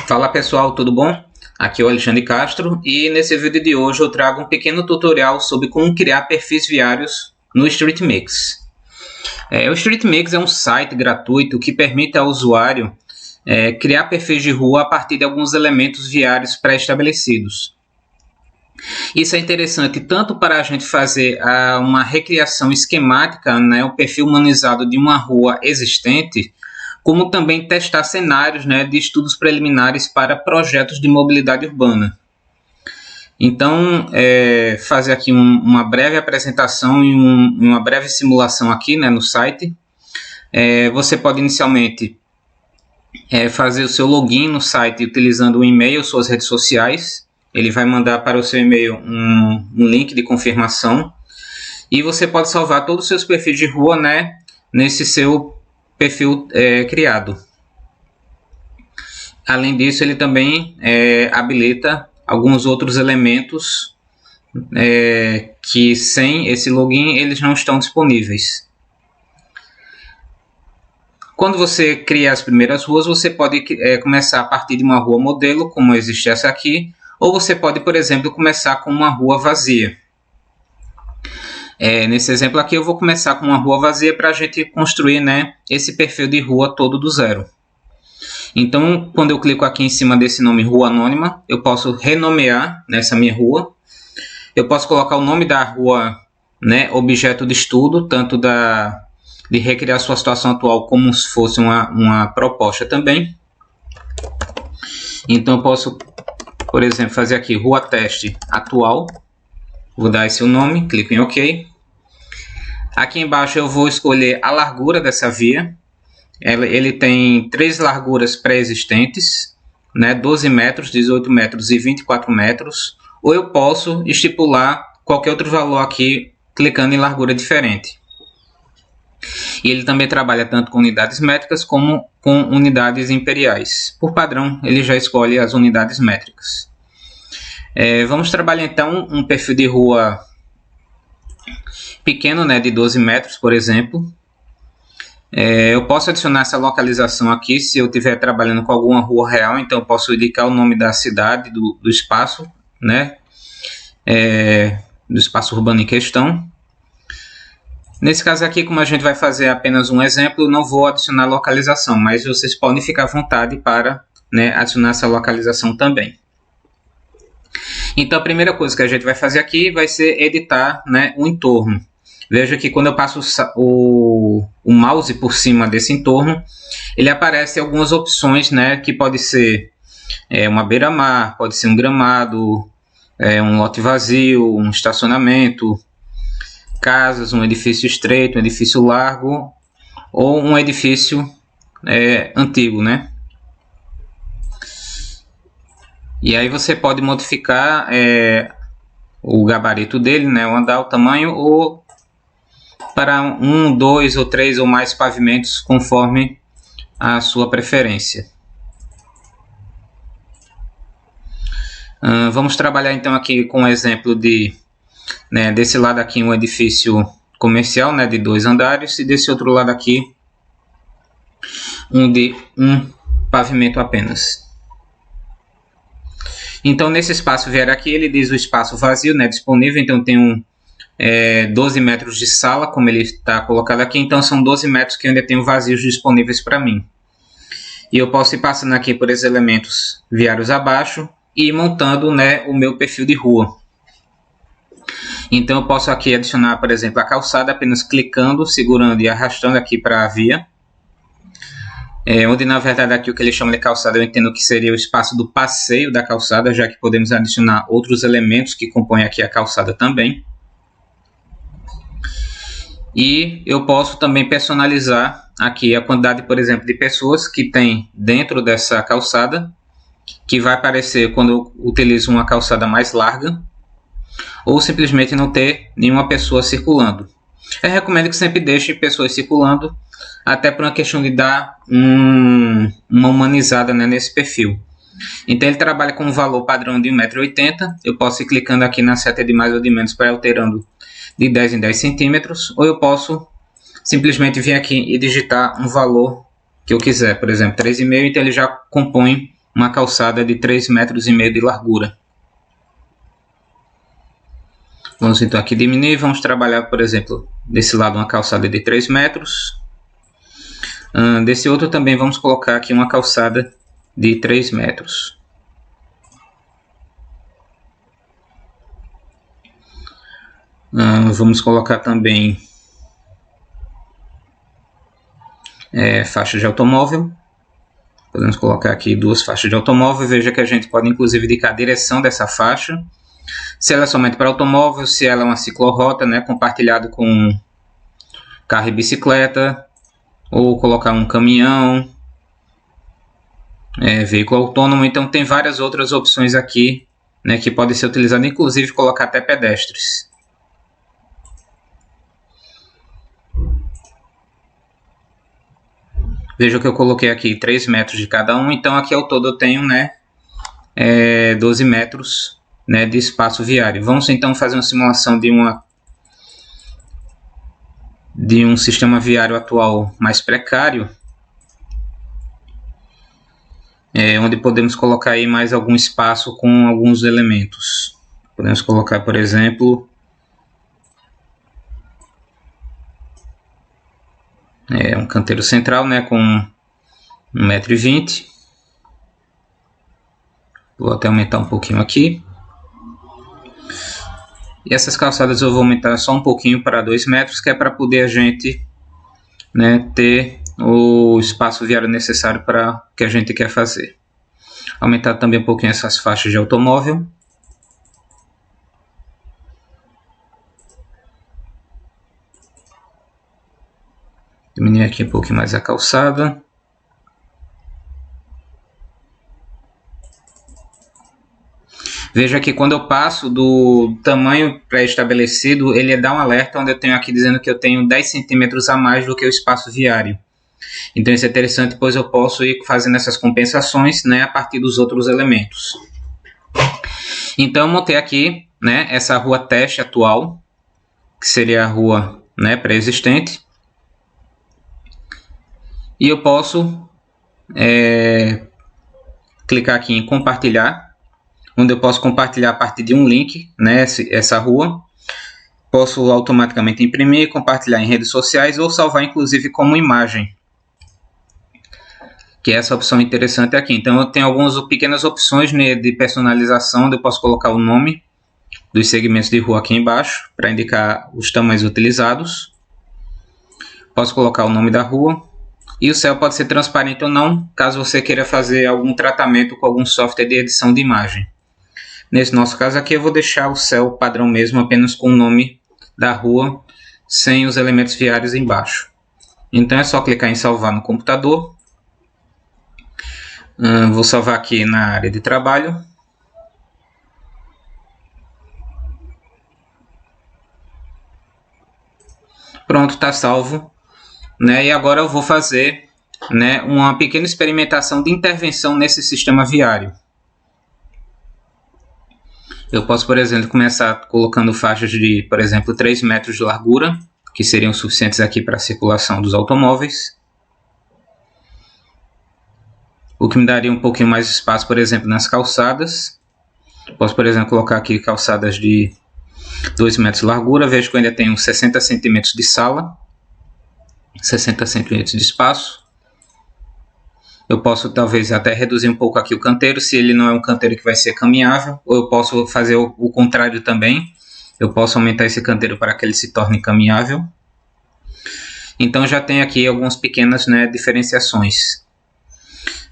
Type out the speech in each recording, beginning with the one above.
Fala pessoal, tudo bom? Aqui é o Alexandre Castro e nesse vídeo de hoje eu trago um pequeno tutorial sobre como criar perfis viários no StreetMix. O StreetMix é um site gratuito que permite ao usuário criar perfis de rua a partir de alguns elementos viários pré-estabelecidos. Isso é interessante tanto para a gente fazer uma recriação esquemática, né, o perfil humanizado de uma rua existente, como também testar cenários, né, de estudos preliminares para projetos de mobilidade urbana. Então, fazer aqui uma breve apresentação e uma breve simulação aqui, né, no site. Você pode inicialmente fazer o seu login no site utilizando o e-mail, suas redes sociais. Ele vai mandar para o seu e-mail um link de confirmação. E você pode salvar todos os seus perfis de rua, né, nesse seu perfil criado. Além disso, ele também habilita alguns outros elementos que sem esse login eles não estão disponíveis. Quando você cria as primeiras ruas, você pode começar a partir de uma rua modelo, como existe essa aqui, ou você pode, por exemplo, começar com uma rua vazia. Nesse exemplo aqui eu vou começar com uma rua vazia para a gente construir, né, esse perfil de rua todo do zero. Então, quando eu clico aqui em cima desse nome Rua Anônima, eu posso renomear nessa minha rua. Eu posso colocar o nome da rua, né, objeto de estudo, tanto de recriar sua situação atual como se fosse uma proposta também. Então eu posso, por exemplo, fazer aqui Rua Teste Atual. Vou dar esse o nome, clico em OK. Aqui embaixo eu vou escolher a largura dessa via. Ele tem 3 larguras pré-existentes, né, 12 metros, 18 metros e 24 metros. Ou eu posso estipular qualquer outro valor aqui, clicando em largura diferente. E ele também trabalha tanto com unidades métricas como com unidades imperiais. Por padrão, ele já escolhe as unidades métricas. Vamos trabalhar então um perfil de rua pequeno, né, de 12 metros, por exemplo. Eu posso adicionar essa localização aqui se eu estiver trabalhando com alguma rua real, então eu posso indicar o nome da cidade, do espaço, né, do espaço urbano em questão. Nesse caso aqui, como a gente vai fazer apenas um exemplo, não vou adicionar localização, mas vocês podem ficar à vontade para, né, adicionar essa localização também. Então a primeira coisa que a gente vai fazer aqui vai ser editar, né, o entorno. Veja que quando eu passo o mouse por cima desse entorno, ele aparece algumas opções, né, que pode ser uma beira-mar, pode ser um gramado, um lote vazio, um estacionamento, casas, um edifício estreito, um edifício largo ou um edifício antigo, né? E aí você pode modificar o gabarito dele, né, o andar, o tamanho, ou para 1, 2 ou 3 ou mais pavimentos, conforme a sua preferência. Vamos trabalhar então aqui com um exemplo desse lado aqui um edifício comercial, né, de 2 andares, e desse outro lado aqui de um pavimento apenas. Então nesse espaço viário aqui ele diz o espaço vazio, né, disponível, então tem 12 metros de sala, como ele está colocado aqui, então são 12 metros que eu ainda tenho vazios disponíveis para mim. E eu posso ir passando aqui por esses elementos viários abaixo e ir montando, né, o meu perfil de rua. Então eu posso aqui adicionar, por exemplo, a calçada apenas clicando, segurando e arrastando aqui para a via. Onde na verdade aqui o que ele chama de calçada eu entendo que seria o espaço do passeio da calçada, já que podemos adicionar outros elementos que compõem aqui a calçada também. E eu posso também personalizar aqui a quantidade, por exemplo, de pessoas que tem dentro dessa calçada, que vai aparecer quando eu utilizo uma calçada mais larga, ou simplesmente não ter nenhuma pessoa circulando. Eu recomendo que sempre deixe pessoas circulando, até por uma questão de dar uma humanizada, né, nesse perfil. Então ele trabalha com um valor padrão de 1,80 m. Eu posso ir clicando aqui na seta de mais ou de menos para ir alterando de 10 em 10 centímetros, ou eu posso simplesmente vir aqui e digitar um valor que eu quiser, por exemplo 3,5, então ele já compõe uma calçada de 3,5 metros de largura. Vamos então aqui diminuir, vamos trabalhar, por exemplo, desse lado uma calçada de 3 metros. Desse outro também vamos colocar aqui uma calçada de 3 metros. Vamos colocar também faixa de automóvel. Podemos colocar aqui 2 faixas de automóvel. Veja que a gente pode inclusive indicar a direção dessa faixa. Se ela é somente para automóvel, se ela é uma ciclorrota, né, compartilhado com carro e bicicleta, ou colocar um caminhão, veículo autônomo. Então tem várias outras opções aqui, né, que podem ser utilizadas, inclusive colocar até pedestres. Veja que eu coloquei aqui 3 metros de cada um, então aqui ao todo eu tenho, né, 12 metros, né, de espaço viário. Vamos então fazer uma simulação de um sistema viário atual mais precário, onde podemos colocar aí mais algum espaço com alguns elementos. Podemos colocar, por exemplo, um canteiro central, né, com 1,20 m. Vou até aumentar um pouquinho aqui. E essas calçadas eu vou aumentar só um pouquinho para 2 metros, que é para poder a gente, né, ter o espaço viário necessário para o que a gente quer fazer. Aumentar também um pouquinho essas faixas de automóvel. Diminuir aqui um pouquinho mais a calçada. Veja que quando eu passo do tamanho pré-estabelecido, ele dá um alerta onde eu tenho aqui dizendo que eu tenho 10 centímetros a mais do que o espaço viário. Então isso é interessante, pois eu posso ir fazendo essas compensações, né, a partir dos outros elementos. Então eu montei aqui, né, essa rua teste atual, que seria a rua, né, pré-existente. E eu posso clicar aqui em compartilhar, onde eu posso compartilhar a partir de um link, né, essa rua. Posso automaticamente imprimir, compartilhar em redes sociais ou salvar inclusive como imagem, que é essa opção interessante aqui. Então eu tenho algumas pequenas opções, né, de personalização, onde eu posso colocar o nome dos segmentos de rua aqui embaixo, para indicar os tamanhos utilizados. Posso colocar o nome da rua. E o céu pode ser transparente ou não, caso você queira fazer algum tratamento com algum software de edição de imagem. Nesse nosso caso aqui eu vou deixar o céu padrão mesmo, apenas com o nome da rua, sem os elementos viários embaixo. Então é só clicar em salvar no computador. Vou salvar aqui na área de trabalho. Pronto, está salvo. Né? E agora eu vou fazer, né, uma pequena experimentação de intervenção nesse sistema viário. Eu posso, por exemplo, começar colocando faixas de, por exemplo, 3 metros de largura, que seriam suficientes aqui para a circulação dos automóveis. O que me daria um pouquinho mais de espaço, por exemplo, nas calçadas. Posso, por exemplo, colocar aqui calçadas de 2 metros de largura. Vejo que eu ainda tenho 60 centímetros de sala. 60 centímetros de espaço. Eu posso talvez até reduzir um pouco aqui o canteiro, se ele não é um canteiro que vai ser caminhável, ou eu posso fazer o contrário também. Eu posso aumentar esse canteiro para que ele se torne caminhável. Então já tem aqui algumas pequenas, né, diferenciações.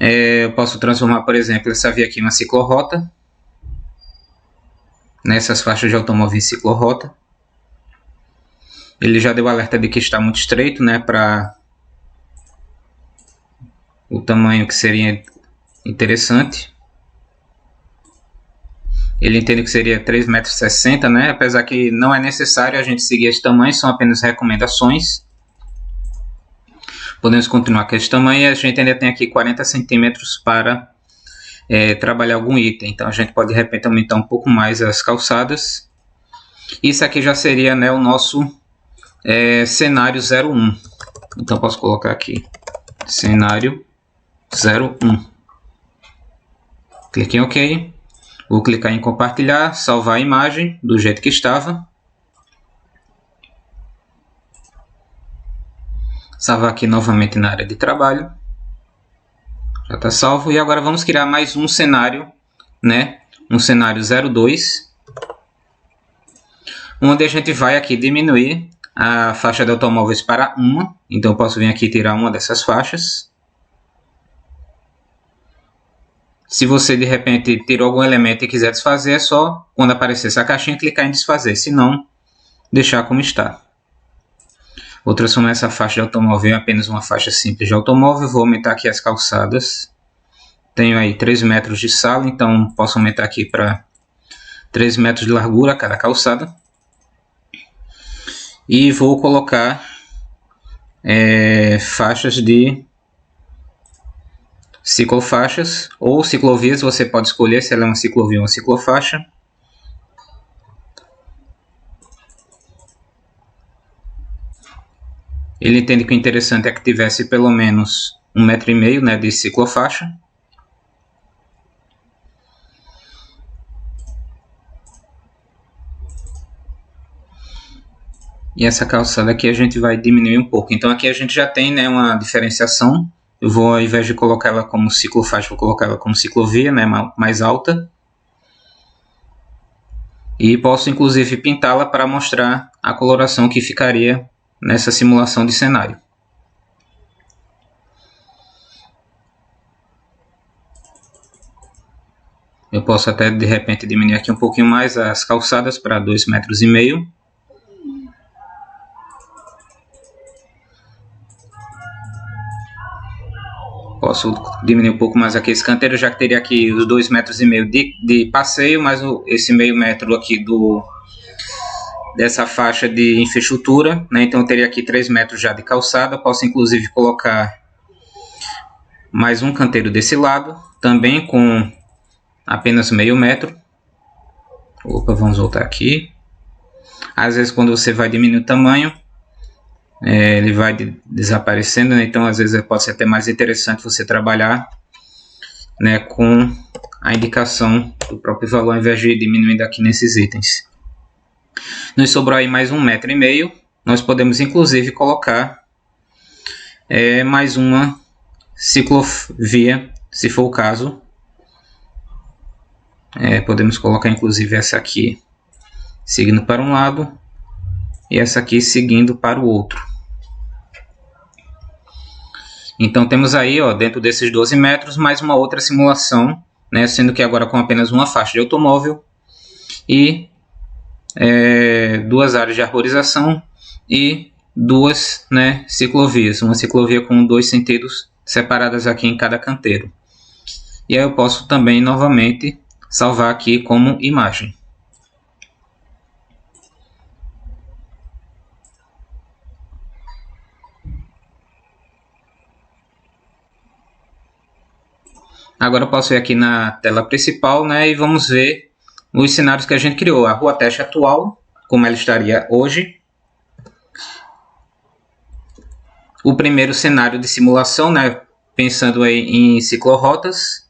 Eu posso transformar, por exemplo, essa via aqui em uma ciclorrota. Nessas faixas de automóvel em ciclorrota. Ele já deu alerta de que está muito estreito, né, para o tamanho que seria interessante. Ele entende que seria 3,60 m, né, apesar que não é necessário a gente seguir esse tamanho, são apenas recomendações. Podemos continuar com esse tamanho e a gente ainda tem aqui 40 centímetros para trabalhar algum item. Então a gente pode de repente aumentar um pouco mais as calçadas. Isso aqui já seria, né, o nosso cenário 01. Então posso colocar aqui cenário 01. Clique em OK. Vou clicar em compartilhar, salvar a imagem do jeito que estava. Salvar aqui novamente na área de trabalho. Já está salvo. E agora vamos criar mais um cenário, né? Um cenário 02. Onde a gente vai aqui diminuir a faixa de automóveis para uma. Então eu posso vir aqui e tirar uma dessas faixas. Se você de repente tirou algum elemento e quiser desfazer, é só quando aparecer essa caixinha clicar em desfazer. Se não, deixar como está. Vou transformar essa faixa de automóvel em apenas uma faixa simples de automóvel. Vou aumentar aqui as calçadas. Tenho aí 3 metros de sala, então posso aumentar aqui para 3 metros de largura cada calçada. E vou colocar faixas de ciclofaixas ou ciclovias. Você pode escolher se ela é uma ciclovia ou uma ciclofaixa. Ele entende que o interessante é que tivesse pelo menos 1,5 m, né, de ciclofaixa. E essa calçada aqui a gente vai diminuir um pouco. Então aqui a gente já tem, né, uma diferenciação. Eu vou, ao invés de colocar ela como ciclofaixa, vou colocar ela como ciclovia, né, mais alta. E posso inclusive pintá-la para mostrar a coloração que ficaria nessa simulação de cenário. Eu posso até de repente diminuir aqui um pouquinho mais as calçadas para 2,5 metros. Posso diminuir um pouco mais aqui esse canteiro, já que teria aqui os 2,5 metros de passeio, mais esse meio metro aqui dessa faixa de infraestrutura, né? Então eu teria aqui 3 metros já de calçada. Posso inclusive colocar mais um canteiro desse lado, também com apenas meio metro. Opa, vamos voltar aqui. Às vezes quando você vai diminuir o tamanho, ele vai desaparecendo, né? Então às vezes pode ser até mais interessante você trabalhar, né, com a indicação do próprio valor, ao invés de diminuir aqui nesses itens. Nos sobrou aí mais 1,5 m. Nós podemos inclusive colocar mais uma ciclovia, se for o caso. Podemos colocar inclusive essa aqui seguindo para um lado e essa aqui seguindo para o outro. Então temos aí, ó, dentro desses 12 metros mais uma outra simulação, né, sendo que agora com apenas uma faixa de automóvel e 2 áreas de arborização e 2, né, ciclovias. Uma ciclovia com 2 sentidos separadas aqui em cada canteiro. E aí eu posso também novamente salvar aqui como imagem. Agora eu posso ir aqui na tela principal, né, e vamos ver os cenários que a gente criou. A rua teste atual, como ela estaria hoje. O primeiro cenário de simulação, né, pensando aí em ciclorotas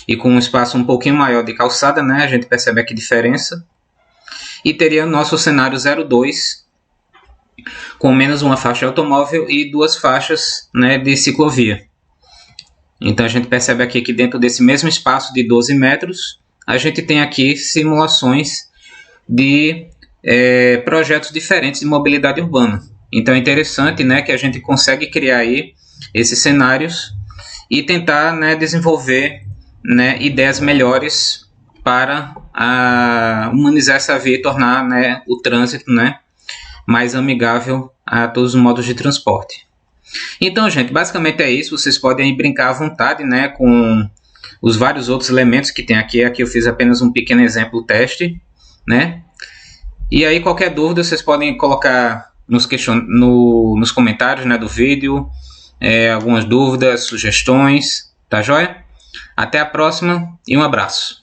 e com um espaço um pouquinho maior de calçada, né, a gente percebe aqui a diferença. E teria o nosso cenário 02, com menos uma faixa de automóvel e 2 faixas, né, de ciclovia. Então a gente percebe aqui que dentro desse mesmo espaço de 12 metros, a gente tem aqui simulações de projetos diferentes de mobilidade urbana. Então é interessante, né, que a gente consegue criar aí esses cenários e tentar, né, desenvolver, né, ideias melhores para humanizar essa via e tornar, né, o trânsito, né, mais amigável a todos os modos de transporte. Então, gente, basicamente é isso. Vocês podem brincar à vontade, né, com os vários outros elementos que tem aqui. Aqui eu fiz apenas um pequeno exemplo teste, né? E aí qualquer dúvida vocês podem colocar nos comentários, né, do vídeo, algumas dúvidas, sugestões, tá joia? Até a próxima e um abraço.